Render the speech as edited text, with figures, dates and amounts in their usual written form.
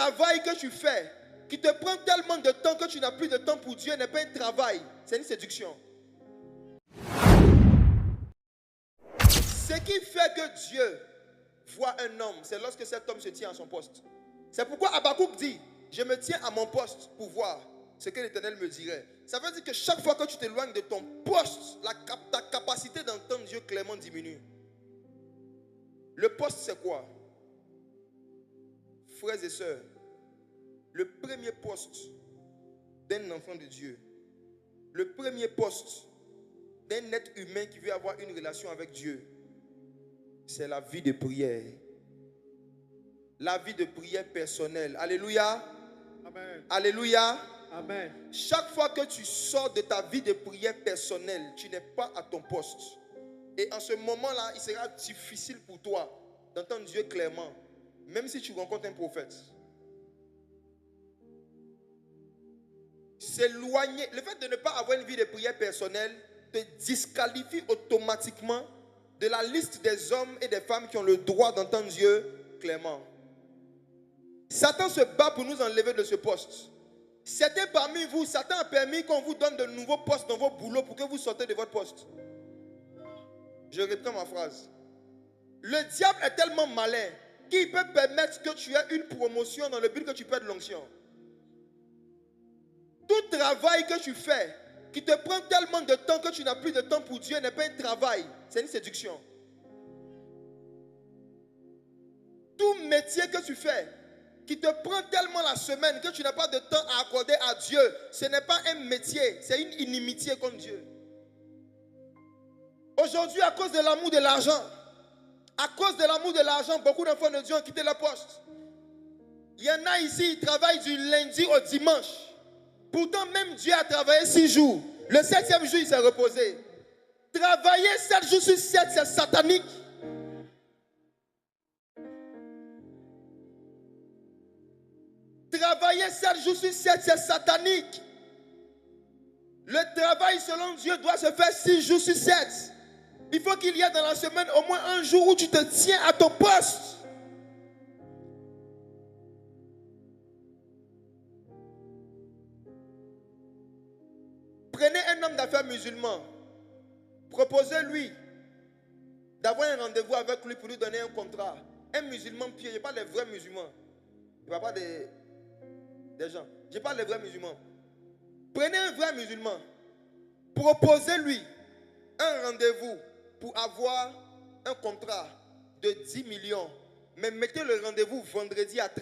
travail que tu fais, qui te prend tellement de temps que tu n'as plus de temps pour Dieu, n'est pas un travail, c'est une séduction. Ce qui fait que Dieu voit un homme, c'est lorsque cet homme se tient à son poste. C'est pourquoi Habakkuk dit, je me tiens à mon poste pour voir ce que l'Éternel me dirait. Ça veut dire que chaque fois que tu t'éloignes de ton poste, ta capacité d'entendre Dieu clairement diminue. Le poste, c'est quoi? Frères et sœurs, le premier poste d'un enfant de Dieu, le premier poste d'un être humain qui veut avoir une relation avec Dieu, c'est la vie de prière. La vie de prière personnelle. Alléluia. Amen. Alléluia. Amen. Chaque fois que tu sors de ta vie de prière personnelle, tu n'es pas à ton poste. Et en ce moment-là, il sera difficile pour toi d'entendre Dieu clairement, même si tu rencontres un prophète. S'éloigner, le fait de ne pas avoir une vie de prière personnelle te disqualifie automatiquement de la liste des hommes et des femmes qui ont le droit d'entendre Dieu clairement. Satan se bat pour nous enlever de ce poste. Certains parmi vous, Satan a permis qu'on vous donne de nouveaux postes dans vos boulots pour que vous sortez de votre poste. Je reprends ma phrase. Le diable est tellement malin qu'il peut permettre que tu aies une promotion dans le but que tu perdes l'onction. Tout travail que tu fais qui te prend tellement de temps que tu n'as plus de temps pour Dieu n'est pas un travail, c'est une séduction. Tout métier que tu fais qui te prend tellement la semaine que tu n'as pas de temps à accorder à Dieu, ce n'est pas un métier, c'est une inimitié contre Dieu. Aujourd'hui, à cause de l'amour de l'argent, beaucoup d'enfants de Dieu ont quitté le poste. Il y en a ici, ils travaillent du lundi au dimanche. Pourtant, même Dieu a travaillé 6 jours. Le 7e jour, il s'est reposé. Travailler 7 jours sur 7, c'est satanique. Travailler 7 jours sur 7, c'est satanique. Le travail, selon Dieu, doit se faire 6 jours sur 7. Il faut qu'il y ait dans la semaine au moins un jour où tu te tiens à ton poste. Prenez un homme d'affaires musulman. Proposez-lui d'avoir un rendez-vous avec lui pour lui donner un contrat. Un musulman pieux, je ne parle des vrais musulmans. Je ne parle pas des gens. Je parle des vrais musulmans. Prenez un vrai musulman. Proposez-lui un rendez-vous pour avoir un contrat de 10 millions. Mais mettez le rendez-vous vendredi à 13h.